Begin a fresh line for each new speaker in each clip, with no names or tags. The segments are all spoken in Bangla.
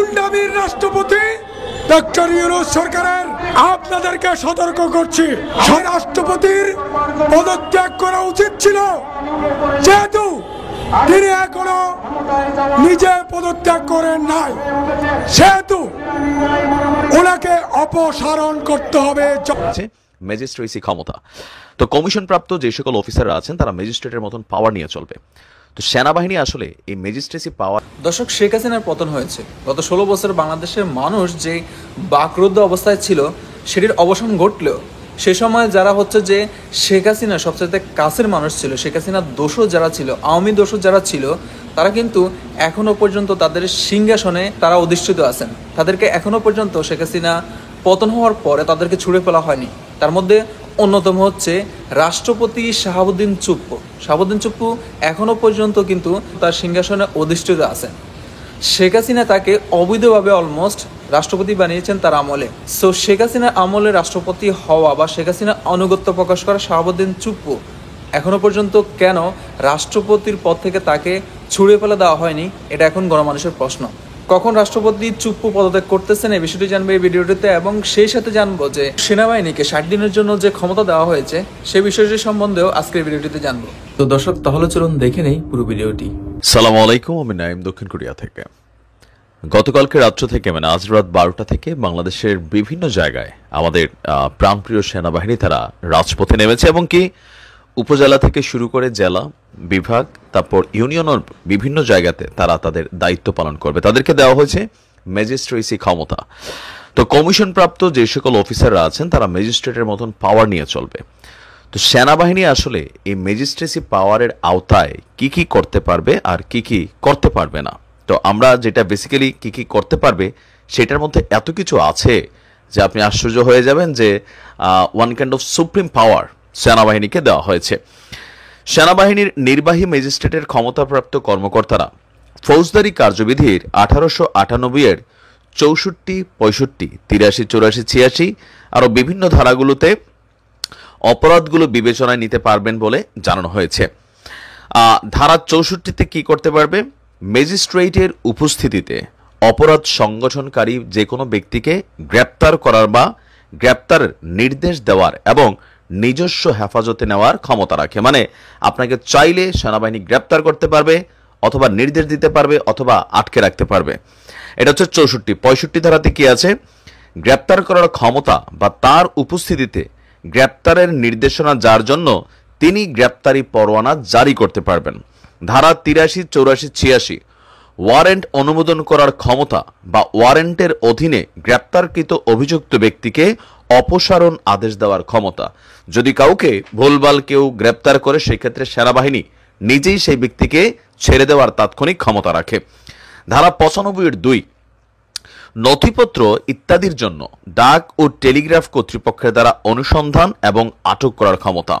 গুন্ডামির রাষ্ট্রপতি ডক্টর ইউনূস সরকারের আপনাদেরকে সতর্ক করছি, সেই রাষ্ট্রপতির পদত্যাগ করা উচিত ছিল, যেহেতু তিনি এখনো নিজে পদত্যাগ করেন নাই, সেহেতু ওনাকে অপসারণ করতে হবে।
ম্যাজিস্ট্রেসি ক্ষমতা তো কমিশন প্রাপ্ত যে সকল অফিসাররা আছেন তারা ম্যাজিস্ট্রেটের মতন পাওয়ার নিয়ে চলবে। তো সেনাবাহিনী আসলে এই ম্যাজিস্ট্রেসি পাওয়ার।
দর্শক, শেখ হাসিনার পতন হয়েছে। গত 16 বছর বাংলাদেশের মানুষ যে বাকরুদ্ধ অবস্থায় ছিল সেটির অবসান ঘটলেও সে সময় যারা হচ্ছে যে শেখ হাসিনা সবচেয়ে কাছের মানুষ ছিল, শেখ হাসিনার দোষর যারা ছিল, আওয়ামী দোষর যারা ছিল, তারা কিন্তু এখনো পর্যন্ত তাদের সিংহাসনে তারা অধিষ্ঠিত আছেন। তাদেরকে এখনো পর্যন্ত শেখ হাসিনা পতন হওয়ার পরে তাদেরকে ছুড়ে ফেলা হয়নি। তার মধ্যে অন্যতম হচ্ছে রাষ্ট্রপতি শাহাবুদ্দিন চুপ্পু। শাহাবুদ্দিন চুপ্পু এখনো পর্যন্ত কিন্তু তার সিংহাসনে অধিষ্ঠিত আছেন। শেখ হাসিনা তাকে অবৈধভাবে অলমোস্ট রাষ্ট্রপতি বানিয়েছেন তার আমলে। সো শেখ হাসিনার আমলে রাষ্ট্রপতি হওয়া বা শেখ হাসিনার আনুগত্য প্রকাশ করা শাহাবুদ্দিন চুপ্পু এখনো পর্যন্ত কেন রাষ্ট্রপতির পদ থেকে তাকে ছুড়ে ফেলে দেওয়া হয়নি, এটা এখন গণমানুষের প্রশ্ন। কখন রাষ্ট্রপতি চুপ্পু পদত্যাগ করতেছেন এই বিষয়টি জানবো এই ভিডিওটিতে, এবং সেই সাথে জানবো যে সেনাবাহিনীকে 60 দিনের জন্য যে ক্ষমতা দেওয়া হয়েছে সেই বিষয়টি সম্বন্ধেও আজকের ভিডিওটিতে জানবো। তো দর্শক, তাহলে চলুন দেখে নেই পুরো ভিডিওটি।
সালামু আলাইকুম, আমি নাইম, দক্ষিণ কোরিয়া থেকে। গতকালকে রাত্র থেকে মানে আজ রাত 12টা থেকে বাংলাদেশের বিভিন্ন জায়গায় আমাদের প্রাণপ্রিয় সেনাবাহিনী তারা রাজপথে নেমেছে, এবং কি উপজেলা থেকে শুরু করে জেলা, বিভাগ, তারপর ইউনিয়নের বিভিন্ন জায়গাতে তারা তাদের দায়িত্ব পালন করবে। তাদেরকে দেওয়া হয়েছে ম্যাজিস্ট্রেসি ক্ষমতা। তো কমিশন প্রাপ্ত যে সকল অফিসাররা আছেন তারা ম্যাজিস্ট্রেটের মতন পাওয়ার নিয়ে চলবে। তো সেনাবাহিনী আসলে এই ম্যাজিস্ট্রেসি পাওয়ারের আওতায় কি কি করতে পারবে আর কি কি করতে পারবে না। তো আমরা যেটা বেসিক্যালি কি কি করতে পারবে সেটার মধ্যে এত কিছু আছে যে আপনি আশ্চর্য হয়ে যাবেন যে ওয়ান কাইন্ড অফ সুপ্রিম পাওয়ার সেনাবাহিনীকে দেওয়া হয়েছে। সেনাবাহিনীর নির্বাহী ম্যাজিস্ট্রেটের ক্ষমতাপ্রাপ্ত কর্মকর্তারা ফৌজদারি কার্যবিধির 1898 এর 64, 65, 83, 84, 86 আরও বিভিন্ন ধারাগুলোতে অপরাধগুলো বিবেচনায় নিতে পারবেন বলে জানানো হয়েছে। ধারা 64তে কি করতে পারবে? ম্যাজিস্ট্রেটের উপস্থিতিতে অপরাধ সংগঠনকারী যে কোনো ব্যক্তিকে গ্রেপ্তার করার বা গ্রেপ্তারের নির্দেশ দেওয়ার এবং নিজস্ব হেফাজতে নেওয়ার ক্ষমতা রাখে। মানে আপনাকে চাইলে সেনাবাহিনী গ্রেপ্তার করতে পারবে, অথবা নির্দেশ দিতে পারবে, অথবা আটকে রাখতে পারবে। এটা হচ্ছে 64। 65 ধারাতে কি আছে? গ্রেপ্তার করার ক্ষমতা বা তার উপস্থিতিতে গ্রেপ্তারের নির্দেশনা যার জন্য তিনি গ্রেপ্তারি পরোয়ানা জারি করতে পারবেন। ধারা 83, 84, 86 ওয়ারেন্ট অনুমোদন করার ক্ষমতা বা ওয়ারেন্টের অধীনে গ্রেপ্তারকৃত অভিযুক্ত ব্যক্তিকে অপসারণ আদেশ দেওয়ার ক্ষমতা। যদি কাউকে ভুলভাল কেউ গ্রেপ্তার করে সেক্ষেত্রে সেনাবাহিনী নিজেই সেই ব্যক্তিকে ছেড়ে দেওয়ার তাৎক্ষণিক ক্ষমতা রাখে। ধারা 95(2) নথিপত্র ইত্যাদির জন্য ডাক ও টেলিগ্রাফ কর্তৃপক্ষের দ্বারা অনুসন্ধান এবং আটক করার ক্ষমতা।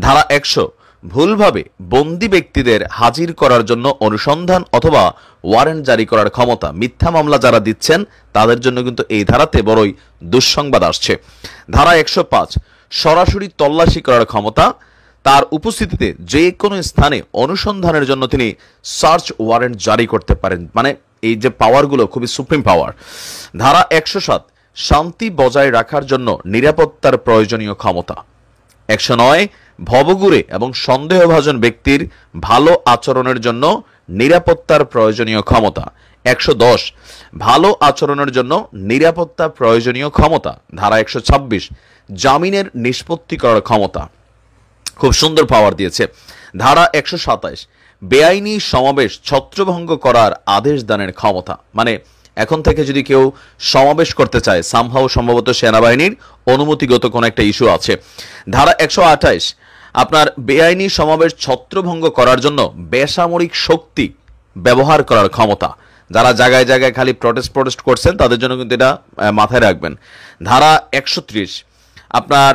ধারা 100 ভুলভাবে বন্দী ব্যক্তিদের হাজির করার জন্য অনুসন্ধান অথবা ওয়ারেন্ট জারি করার ক্ষমতা। মিথ্যা মামলা যারা দিচ্ছেন তাদের জন্য কিন্তু এই ধারাতে বড়ই দুঃসংবাদ আসছে। ধারা 105 সরাসরি তল্লাশি করার ক্ষমতা। তার উপস্থিতিতে যে কোনো স্থানে অনুসন্ধানের জন্য তিনি সার্চ ওয়ারেন্ট জারি করতে পারেন। মানে এই যে পাওয়ারগুলো খুবই সুপ্রিম পাওয়ার। ধারা 107 শান্তি বজায় রাখার জন্য নিরাপত্তার প্রয়োজনীয় ক্ষমতা। 109 ভবঘুরে এবং সন্দেহভাজন ব্যক্তির ভালো আচরণের জন্য নিরাপত্তার প্রয়োজনীয় ক্ষমতা। 110 ভালো আচরণের জন্য নিরাপত্তা প্রয়োজনীয় ক্ষমতা। ধারা 126 জামিনের নিষ্পত্তি করার ক্ষমতা। খুব সুন্দর পাওয়ার দিয়েছে। ধারা 127 বেআইনি সমাবেশ ছত্রভঙ্গ করার আদেশ দানের ক্ষমতা। মানে এখন থেকে যদি কেউ সমাবেশ করতে চায়, সামহাও সম্ভবত সেনাবাহিনীর অনুমতিগত কোনো একটা ইস্যু আছে। ধারা 128 আপনার বেআইনি সমাবেশ ছত্রভঙ্গ করার জন্য বেসামরিক শক্তি ব্যবহার করার ক্ষমতা। যারা জায়গায় জায়গায় খালি প্রটেস্ট করছেন তাদের জন্য কিন্তু এটা মাথায় রাখবেন। ধারা 130 আপনার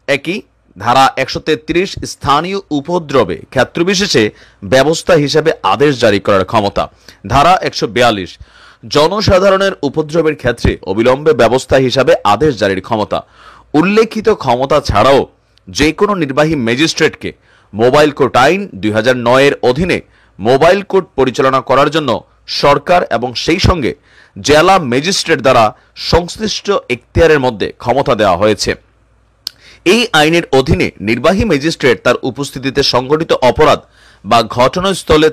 একই। ধারা 133 স্থানীয় উপদ্রবে ক্ষেত্রবিশেষে ব্যবস্থা হিসেবে আদেশ জারি করার ক্ষমতা। ধারা 142 জনসাধারণের উপদ্রবের ক্ষেত্রে অবিলম্বে ব্যবস্থা হিসাবে আদেশ জারির ক্ষমতা। উল্লেখিত ক্ষমতা ছাড়াও যে কোনো নির্বাহী ম্যাজিস্ট্রেটকে মোবাইল কোর্ট আইন 2009 এর অধীনে মোবাইল কোর্ট পরিচালনা করার জন্য সরকার এবং সেই সঙ্গে জেলা ম্যাজিস্ট্রেট দ্বারা সংশ্লিষ্ট এখতিয়ারের মধ্যে ক্ষমতা দেওয়া হয়েছে। এই আইনের অধীনে নির্বাহী ম্যাজিস্ট্রেট তার উপস্থিতিতে সংঘটিত অপরাধ বা ঘটনাস্থলে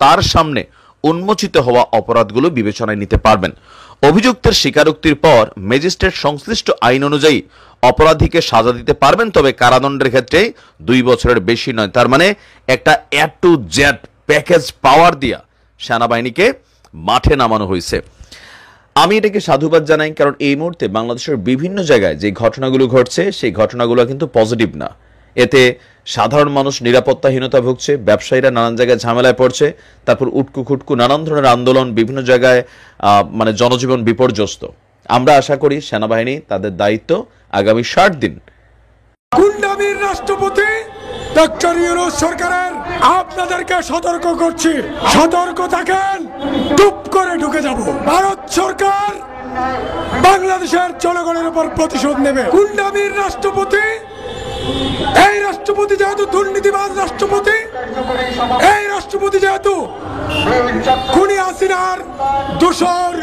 তার সামনে উন্মোচিত হওয়া অপরাধগুলো বিবেচনায় নিতে পারবেন। অভিযুক্তের স্বীকারোক্তির পর ম্যাজিস্ট্রেট সংশ্লিষ্ট আইন অনুযায়ী অপরাধীকে সাজা দিতে পারবেন, তবে কারাদণ্ডের ক্ষেত্রে 2 বছরের বেশি নয়। তার মানে একটা A to Z প্যাকেজ পাওয়ার দিয়া সেনাবাহিনীকে মাঠে নামানো হয়েছে। আমি এটাকে সাধুবাদ জানাই, কারণ এই মুহূর্তে বাংলাদেশের বিভিন্ন জায়গায় যে ঘটনাগুলো ঘটছে সেই ঘটনাগুলো কিন্তু পজিটিভ না। এতে সাধারণ মানুষ নিরাপত্তাহীনতা ভুগছে, ব্যবসায়ীরা নানান জায়গায় ঝামেলায় পড়ছে, তারপর উটকু খুটকু নানান ধরনের আন্দোলন, বিভিন্ন জায়গায় মানে জনজীবন বিপর্যস্ত। আমরা আশা করি সেনাবাহিনী তাদের দায়িত্ব আগামী 60 দিন।
গুন্ডামির রাষ্ট্রপতি ডক্টর ইউনূস সরকারের আপনাদেরকে সতর্ক করছি, সতর্ক থাকেন, টুপ করে ঢুকে যাব। ভারত সরকার বাংলাদেশের জনগণের উপর প্রতিশোধ নেবে। গুন্ডামির রাষ্ট্রপতি, এই রাষ্ট্রপতি যেহেতু দুর্নীতিবাজ রাষ্ট্রপতি, এই রাষ্ট্রপতি যেহেতু খুনি হাসিনার দোসর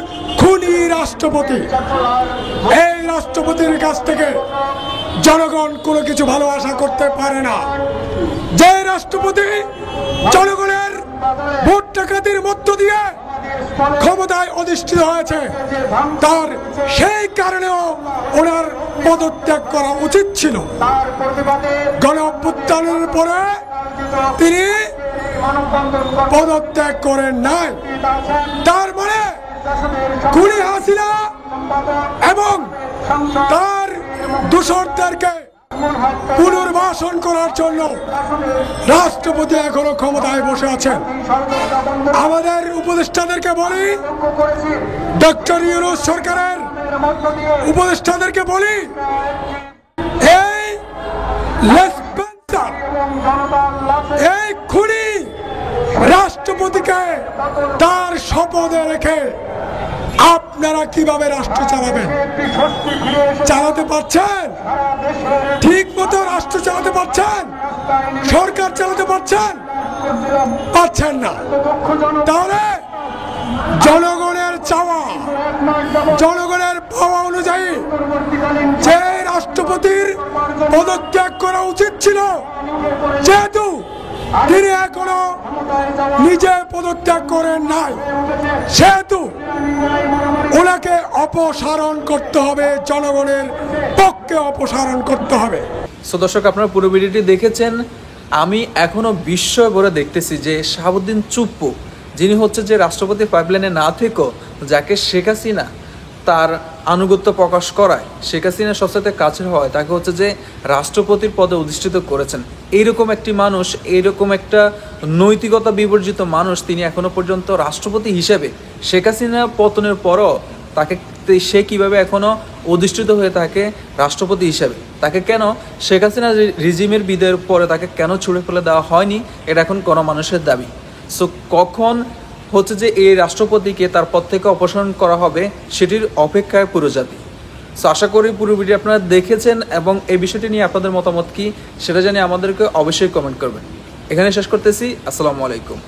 খুনি রাষ্ট্রপতি, এই রাষ্ট্রপতির কাছ থেকে জনগণ কোনো কিছু ভালো আশা করতে পারে না। যে রাষ্ট্রপতি জনগণের ভোট ডাকাতির মধ্য দিয়ে ক্ষমতায় অধিষ্ঠিত হয়েছে, তার সেই কারণেও ওনার পদত্যাগ করা উচিত ছিল। গণ অভ্যুত্থানের পরে তিনি পদত্যাগ করেন নাই। তার মানে খুনি হাসিনা এবং তার দোসরদেরকে পুনর্বাসন করার জন্য রাষ্ট্রপতি এখনো ক্ষমতায় বসে আছেন। আমাদের উপদেষ্টাদেরকে বলি, ডক্টর ইউনূস সরকারের উপদেষ্টাদেরকে বলি, এই লেসপেন্সার, এই খুনি রাষ্ট্রপতিকে তার শপথে রেখে আপনারা কিভাবে রাষ্ট্র চালাবেন? চালাতে পারছেন? ঠিক মতো রাষ্ট্র চালাতে পারছেন? সরকার চালাতে পারছেন? পারছেন না। তাহলে জনগণের চাওয়া, জনগণের পাওয়া অনুযায়ী যে রাষ্ট্রপতির পদত্যাগ করা উচিত ছিল, যেহেতু তিনি এখনো নিজে পদত্যাগ করেন নাই, সেহেতু ওনাকে অপসারণ করতে হবে, জনগণের পক্ষে অপসারণ করতে হবে।
সো দর্শক, আপনারা পুরো ভিডিওটি দেখেছেন। আমি এখনো বিস্ময় ভরে দেখতেছি যে শাহাবুদ্দিন চুপ্পু, যিনি হচ্ছে যে রাষ্ট্রপতি পাইপলাইনে না থেকেও যাকে শেখ হাসিনা তার আনুগত্য প্রকাশ করায়, শেখ হাসিনা সবচেয়ে কাছের হয়, তাকে হচ্ছে যে রাষ্ট্রপতির পদে অধিষ্ঠিত করেছেন। এইরকম একটি মানুষ, এইরকম একটা নৈতিকতা বিবর্জিত মানুষ, তিনি এখনো পর্যন্ত রাষ্ট্রপতি হিসেবে শেখ হাসিনা পতনের পরও তাকে সে কিভাবে এখনো অধিষ্ঠিত হয়ে থাকে রাষ্ট্রপতি হিসেবে? তাকে কেন শেখ হাসিনা রিজিমের বিদায়ের পরে তাকে কেন ছুড়ে ফেলে দেওয়া হয়নি? এটা এখন কোনো মানুষের দাবি। সো কখন হচ্ছে যে এই রাষ্ট্রপতিকে তার পদ থেকে অপসারণ করা হবে, সেটির অপেক্ষায় পুরো জাতি। সো আশা করি পুরো ভিডিও আপনারা দেখেছেন এবং এই বিষয়টি নিয়ে আপনাদের মতামত কি সেটা জানিয়ে আমাদেরকে অবশ্যই কমেন্ট করবেন। এখানে শেষ করতেছি। আসসালামু আলাইকুম।